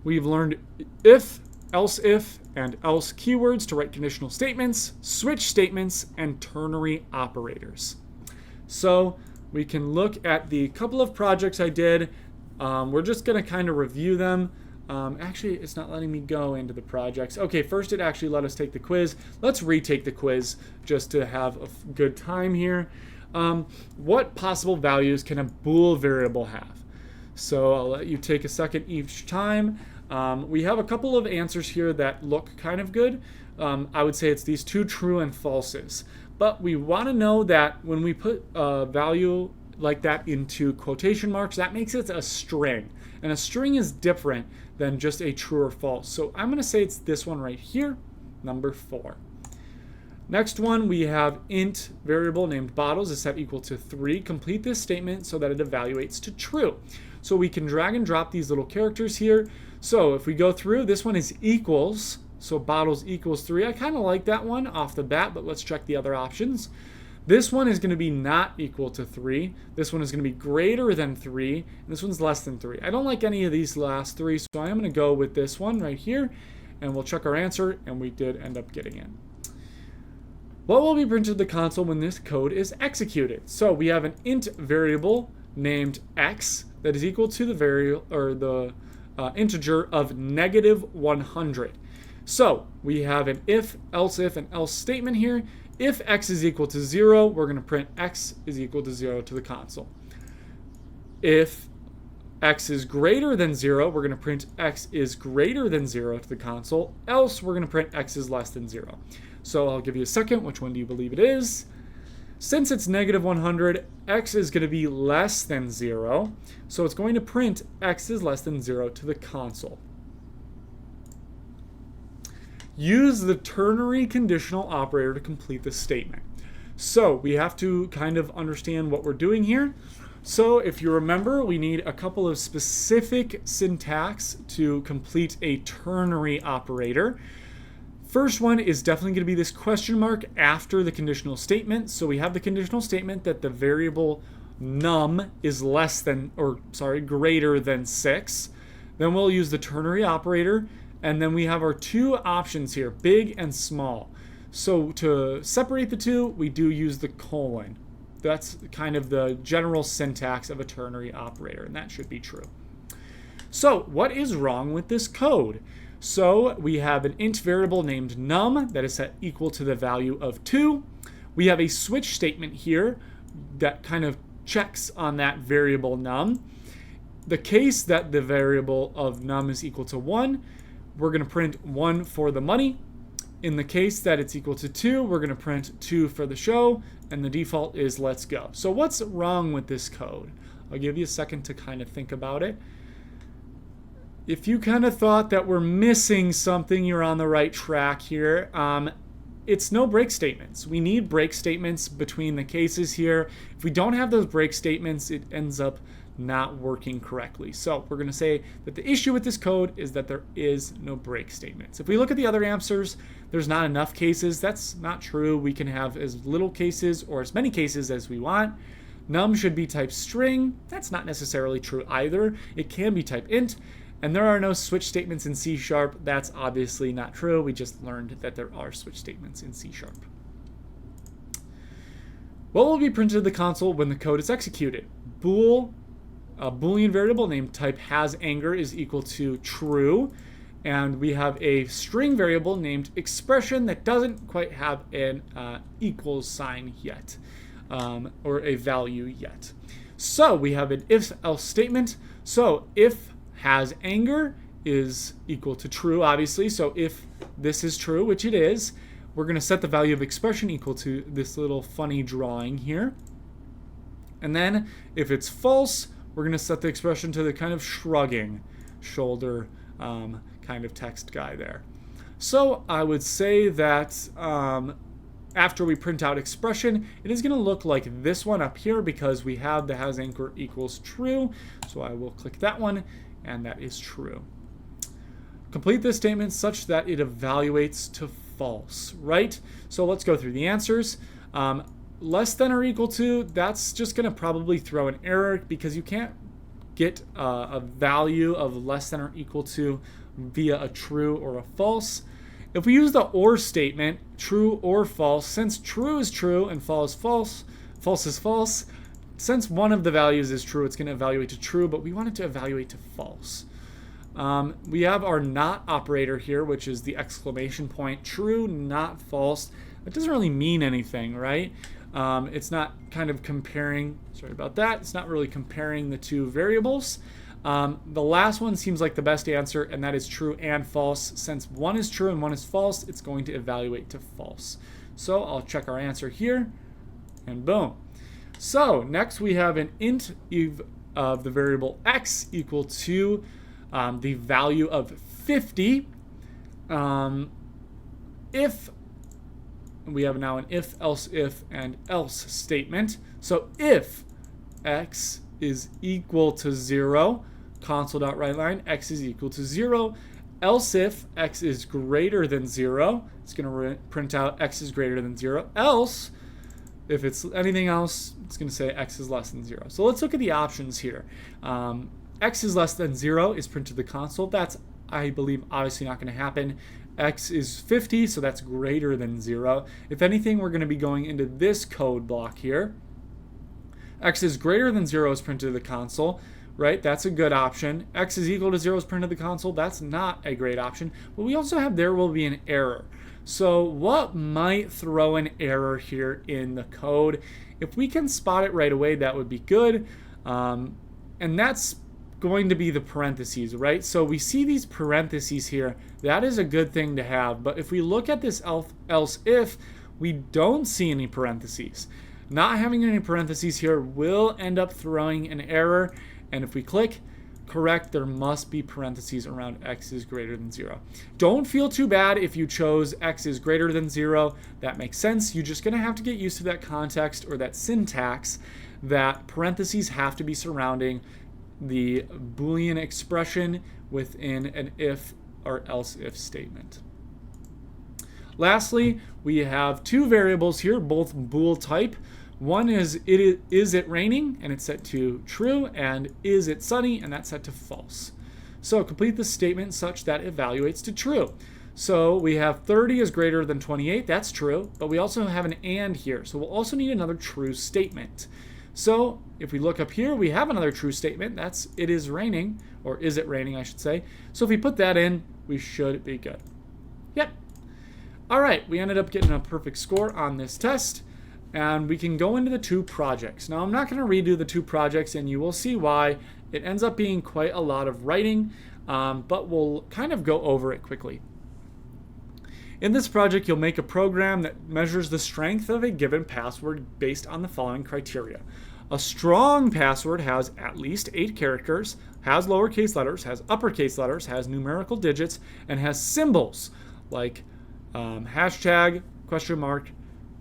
We've learned if, and else keywords to write conditional statements, switch statements, and ternary operators. So we can look at the couple of projects I did. We're just going to kind of review them. Actually, it's not letting me go into the projects. Okay, first it actually let us take the quiz. Let's retake the quiz just to have a good time here. What possible values can a bool variable have? So I'll let you take a second each time. We have a couple of answers here that look kind of good. I would say it's these two true and falses. But we want to know that when we put a value like that into quotation marks, that makes it a string. And a string is different than just a true or false. So I'm going to say it's this one right here, number 4. Next one, we have int variable named bottles is set equal to 3. Complete this statement so that it evaluates to true. So we can drag and drop these little characters here. So if we go through, this one is equals. So bottles equals 3. I kind of like that one off the bat, but let's check the other options. This one is going to be not equal to 3. This one is going to be greater than 3. And this one's less than 3. I don't like any of these last 3, so I'm going to go with this one right here. And we'll check our answer, and we did end up getting it. What will be printed to the console when this code is executed? So we have an int variable named x that is equal to the integer of -100. So we have an if, and else statement here. If x is equal to 0, we're going to print x is equal to 0 to the console. If x is greater than 0, we're going to print x is greater than 0 to the console. Else, we're going to print x is less than 0. So I'll give you a second. Which one do you believe it is? Since it's -100, x is going to be less than 0. So it's going to print x is less than 0 to the console. Use the ternary conditional operator to complete the statement. So we have to kind of understand what we're doing here. So if you remember, we need a couple of specific syntax to complete a ternary operator. First one is definitely going to be this question mark after the conditional statement. So we have the conditional statement that the variable num is greater than 6. Then we'll use the ternary operator. And then we have our two options here, big and small. So to separate the two, we do use the colon. That's kind of the general syntax of a ternary operator, and that should be true. So what is wrong with this code? So we have an int variable named num that is set equal to the value of 2. We have a switch statement here that kind of checks on that variable num. The case that the variable of num is equal to 1, we're going to print 1 for the money. In the case that it's equal to 2, we're going to print 2 for the show, and the default is let's go. So what's wrong with this code? I'll give you a second to kind of think about it. If you kind of thought that we're missing something, you're on the right track here. it's no break statements. We need break statements between the cases here. If we don't have those break statements, it ends up not working correctly. So we're going to say that the issue with this code is that there is no break statements. If we look at the other answers, there's not enough cases. That's not true. We can have as little cases or as many cases as we want. Num should be type string. That's not necessarily true either. It can be type int. And there are no switch statements in C#. That's obviously not true. We just learned that there are switch statements in C#. What will be printed to the console when the code is executed? A Boolean variable named type hasAnger is equal to true. And we have a string variable named expression that doesn't quite have an equals sign yet, or a value yet. So we have an if-else statement. So if hasAnger is equal to true, obviously. So if this is true, which it is, we're going to set the value of expression equal to this little funny drawing here. And then if it's false, we're going to set the expression to the kind of shrugging shoulder kind of text guy there. So I would say that after we print out expression, it is going to look like this one up here because we have the hasAnger equals true. So I will click that one, and that is true. Complete this statement such that it evaluates to false, right? So let's go through the answers. Less than or equal to, that's just going to probably throw an error because you can't get a value of less than or equal to via a true or a false. If we use the or statement, true or false, since true is true and false is false, false is false, since one of the values is true, it's going to evaluate to true, but we want it to evaluate to false. We have our not operator here, which is the exclamation point. True, not false. That doesn't really mean anything, right? It's not kind of comparing, sorry about that, it's not really comparing the two variables. The last one seems like the best answer, and that is true and false. Since one is true and one is false, it's going to evaluate to false. So I'll check our answer here, and boom. So next we have an int of the variable x equal to the value of 50. If we have now an if, else if, and else statement. So if x is equal to 0, console.writeLine, x is equal to 0. Else if x is greater than 0, it's going to print out x is greater than 0. Else, if it's anything else, it's going to say x is less than 0. So let's look at the options here. X is less than 0 is printed to the console. That's, I believe, obviously not going to happen. X is 50, so that's greater than 0. If anything, we're going to be going into this code block here. X is greater than 0 is printed to the console, right? That's a good option. X is equal to 0 is printed to the console. That's not a great option. But we also have there will be an error. So what might throw an error here in the code? If we can spot it right away, that would be good. And that's going to be the parentheses, right? So we see these parentheses here. That is a good thing to have. But if we look at this else if, we don't see any parentheses. Not having any parentheses here will end up throwing an error. And if we click correct, there must be parentheses around x is greater than 0. Don't feel too bad if you chose x is greater than 0. That makes sense. You're just going to have to get used to that context or that syntax that parentheses have to be surrounding the Boolean expression within an if or else if statement. Lastly, we have two variables here, both bool type. One is it raining, and it's set to true, and is it sunny, and that's set to false. So complete the statement such that it evaluates to true. So we have 30 is greater than 28, that's true, but we also have an and here, so we'll also need another true statement. So if we look up here, we have another true statement. That's it is raining, or is it raining, I should say. So if we put that in, we should be good. Yep. All right, we ended up getting a perfect score on this test, and we can go into the two projects. Now, I'm not going to redo the two projects, and you will see why. It ends up being quite a lot of writing, but we'll kind of go over it quickly. In this project, you'll make a program that measures the strength of a given password based on the following criteria. A strong password has at least 8 characters, has lowercase letters, has uppercase letters, has numerical digits, and has symbols like hashtag, question mark,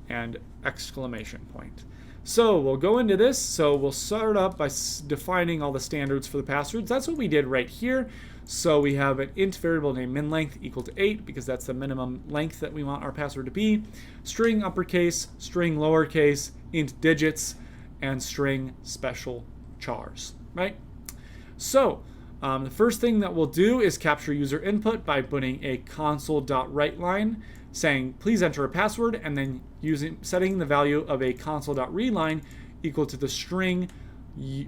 and exclamation point. So we'll go into this. So we'll start up by defining all the standards for the passwords. That's what we did right here. So we have an int variable named min length equal to 8 because that's the minimum length that we want our password to be. String uppercase, string lowercase, int digits, and string special chars, right? So the first thing that we'll do is capture user input by putting a console.writeLine saying please enter a password, and then setting the value of a console.readLine equal to the string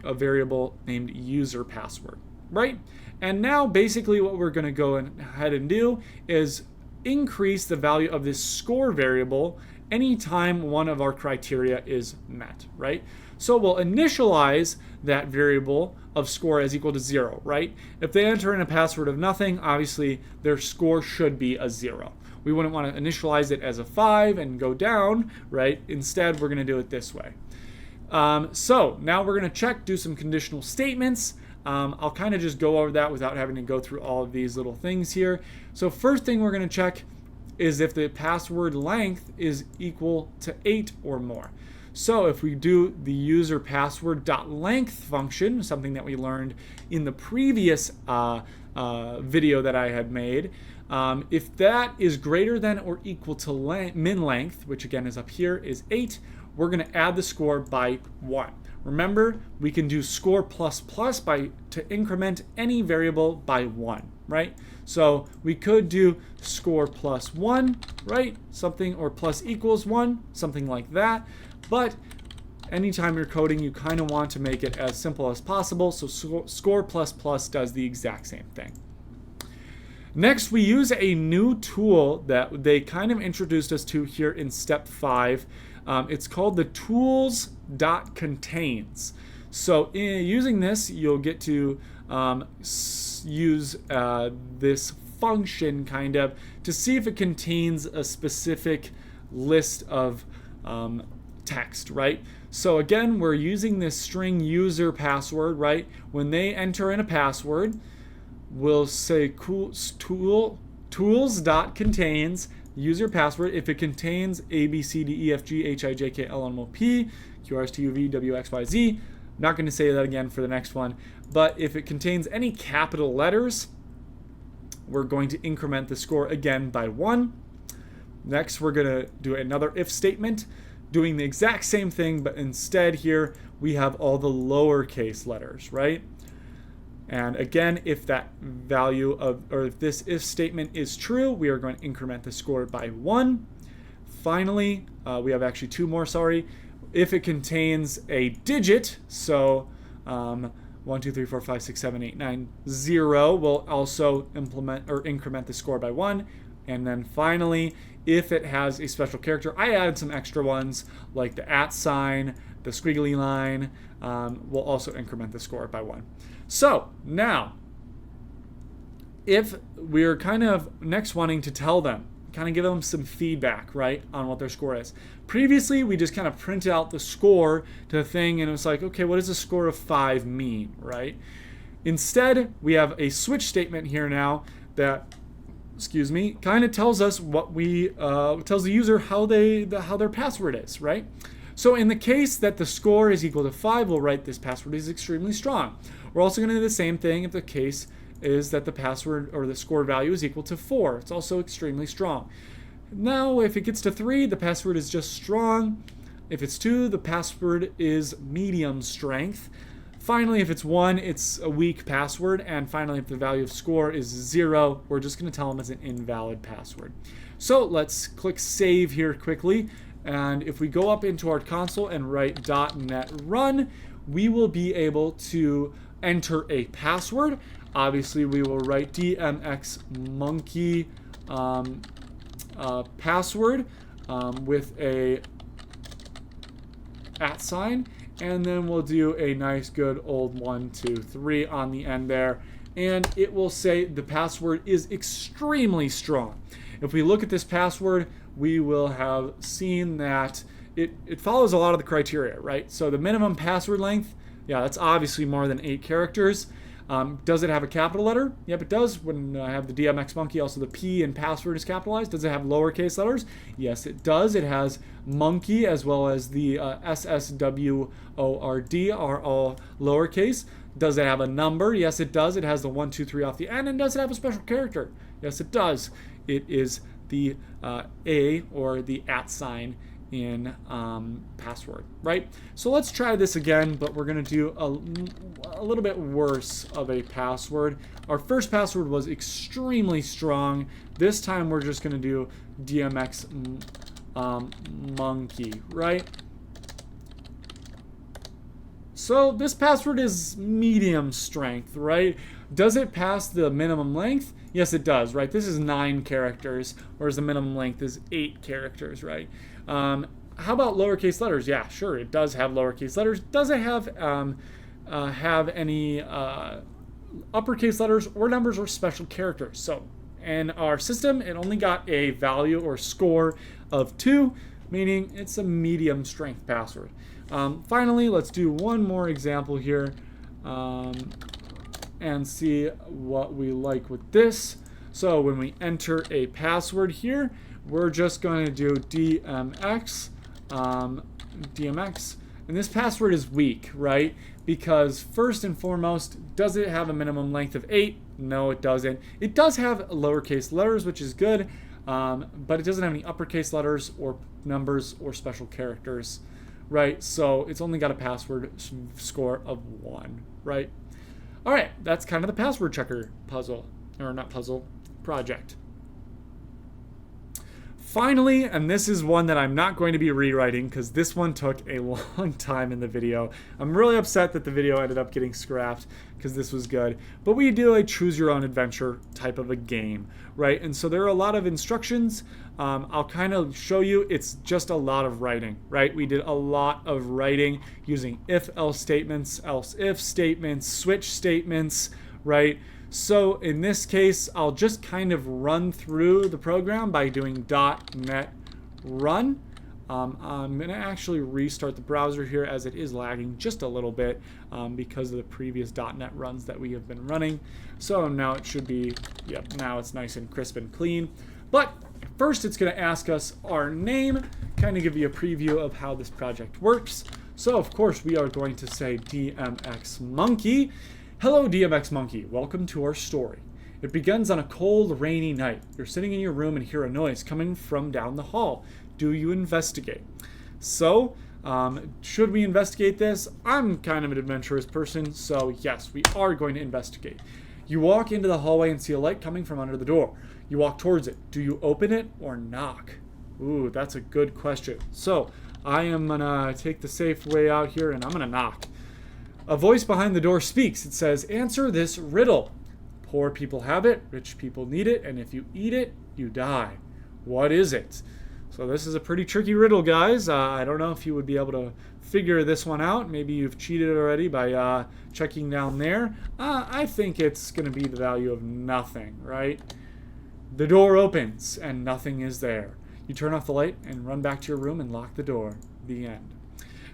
a variable named user password, right? And now basically what we're going to go ahead and do is increase the value of this score variable anytime one of our criteria is met, right? So we'll initialize that variable of score as equal to 0, right? If they enter in a password of nothing, obviously their score should be a 0. We wouldn't want to initialize it as a 5 and go down, right? Instead, we're going to do it this way. So now we're going to do some conditional statements. I'll kind of just go over that without having to go through all of these little things here. So first thing we're going to check is if the password length is equal to 8 or more. So if we do the user password.length function, something that we learned in the previous video that I had made, if that is greater than or equal to min length, which again is up here, is 8, we're going to add the score by 1. Remember, we can do score plus plus to increment any variable by 1, right? So we could do score plus 1, right? Something, or plus equals 1, something like that. But anytime you're coding, you kind of want to make it as simple as possible. So score plus plus does the exact same thing. Next, we use a new tool that they kind of introduced us to here in step 5. It's called the tools.contains. So using this, you'll get to use this function kind of to see if it contains a specific list of text, right? So again, we're using this string user password, right? When they enter in a password, we'll say tools.contains user password if it contains A, B, C, D, E, F, G, H, I, J, K, L, M, O, P, Q, R, S, T, U, V, W, X, Y, Z. I'm not going to say that again for the next one. But if it contains any capital letters, we're going to increment the score again by 1. Next, we're going to do another if statement, doing the exact same thing, but instead here we have all the lowercase letters, right? And again, if that value or if this if statement is true, we are going to increment the score by 1. Finally, we have actually 2 more, sorry. If it contains a digit, so 1, 2, 3, 4, 5, 6, 7, 8, 9, 0, we'll also increment the score by 1. And then finally, if it has a special character, I added some extra ones like the @ sign, the squiggly line, we'll also increment the score by 1. So now, if we're kind of next wanting to tell them, kind of give them some feedback, right, on what their score is. Previously, we just kind of printed out the score to the thing, and it was like, okay, what does a score of 5 mean, right? Instead, we have a switch statement here now that, kind of tells us what tells the user how their password is, right? So in the case that the score is equal to 5, we'll write this password is extremely strong. We're also going to do the same thing if the case is that the password or the score value is equal to 4. It's also extremely strong. Now, if it gets to 3, the password is just strong. If it's 2, the password is medium strength. Finally, if it's 1, it's a weak password. And finally, if the value of score is 0, we're just going to tell them it's an invalid password. So let's click save here quickly. And if we go up into our console and write .NET run, we will be able to enter a password. Obviously, we will write DMX monkey password with a @ sign, and then we'll do a nice good old 1, 2, 3 on the end there, and it will say the password is extremely strong. If we look at this password, we will have seen that it follows a lot of the criteria, right? So the minimum password length, yeah, that's obviously more than 8 characters. Does it have a capital letter? Yep, it does. When I have the DMX monkey, also the P in password is capitalized. Does it have lowercase letters? Yes, it does. It has monkey as well as the SSWORD are all lowercase. Does it have a number? Yes, it does. It has the 1, 2, 3 off the end. And does it have a special character? Yes, it does. It is the A or the @ sign in password, right? So let's try this again, but we're going to do a little bit worse of a password. Our first password was extremely strong. This time we're just going to do DMX monkey, right? So this password is medium strength, right? Does it pass the minimum length? Yes, it does, right? This is 9 characters, whereas the minimum length is 8 characters, right? How about lowercase letters? Yeah, sure, it does have lowercase letters. Does it have any uppercase letters or numbers or special characters? So in our system, it only got a value or score of 2, meaning it's a medium strength password. Finally, let's do one more example here and see what we like with this. So when we enter a password here, we're just going to do DMX, and this password is weak, right? Because first and foremost, does it have a minimum length of 8? No, it doesn't. It does have lowercase letters, which is good, but it doesn't have any uppercase letters or numbers or special characters, right? So it's only got a password score of 1, right? All right, that's kind of the password checker puzzle, or not puzzle, project. Finally, and this is one that I'm not going to be rewriting because this one took a long time in the video. I'm really upset that the video ended up getting scrapped because this was good. But we do a choose your own adventure type of a game, right? And so there are a lot of instructions. I'll kind of show you. It's just a lot of writing, right? We did a lot of writing using if-else statements, else-if statements, switch statements, right? So in this case, I'll just kind of run through the program by doing .NET run. I'm going to actually restart the browser here as it is lagging just a little bit because of the previous .NET runs that we have been running. So now it should be, yep, now it's nice and crisp and clean. But first it's going to ask us our name, kind of give you a preview of how this project works. So of course we are going to say DMX monkey. Hello, DMX Monkey. Welcome to our story. It begins on a cold, rainy night. You're sitting in your room and hear a noise coming from down the hall. Do you investigate? So, should we investigate this? I'm kind of an adventurous person, so yes, we are going to investigate. You walk into the hallway and see a light coming from under the door. You walk towards it. Do you open it or knock? Ooh, that's a good question. So, I am going to take the safe way out here and I'm going to knock. A voice behind the door speaks. It says, answer this riddle. Poor people have it, rich people need it, and if you eat it, you die. What is it? So this is a pretty tricky riddle, guys. I don't know if you would be able to figure this one out. Maybe you've cheated already by checking down there. I think it's going to be the value of nothing, right? The door opens, and nothing is there. You turn off the light and run back to your room and lock the door. The end.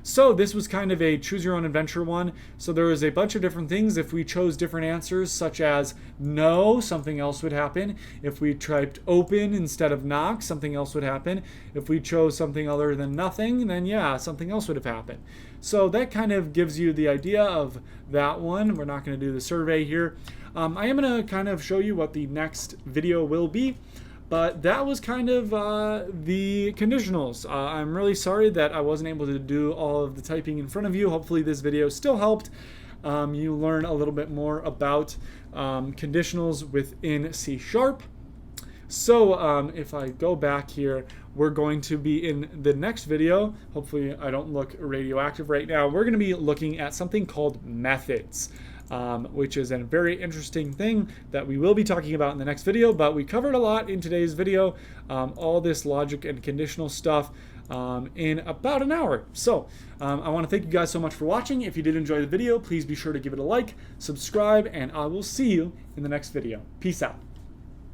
So this was kind of a choose your own adventure one. So there was a bunch of different things. If we chose different answers, such as no, something else would happen. If we typed open instead of knock, something else would happen. If we chose something other than nothing, then yeah, something else would have happened. So that kind of gives you the idea of that one. We're not going to do the survey here. I am going to kind of show you what the next video will be. But that was kind of the conditionals. I'm really sorry that I wasn't able to do all of the typing in front of you. Hopefully this video still helped you learn a little bit more about conditionals within C#. So if I go back here, we're going to be in the next video. Hopefully I don't look radioactive right now. We're going to be looking at something called methods. Which is a very interesting thing that we will be talking about in the next video, but we covered a lot in today's video, all this logic and conditional stuff in about an hour. So I want to thank you guys so much for watching. If you did enjoy the video, please be sure to give it a like, subscribe, and I will see you in the next video. Peace out.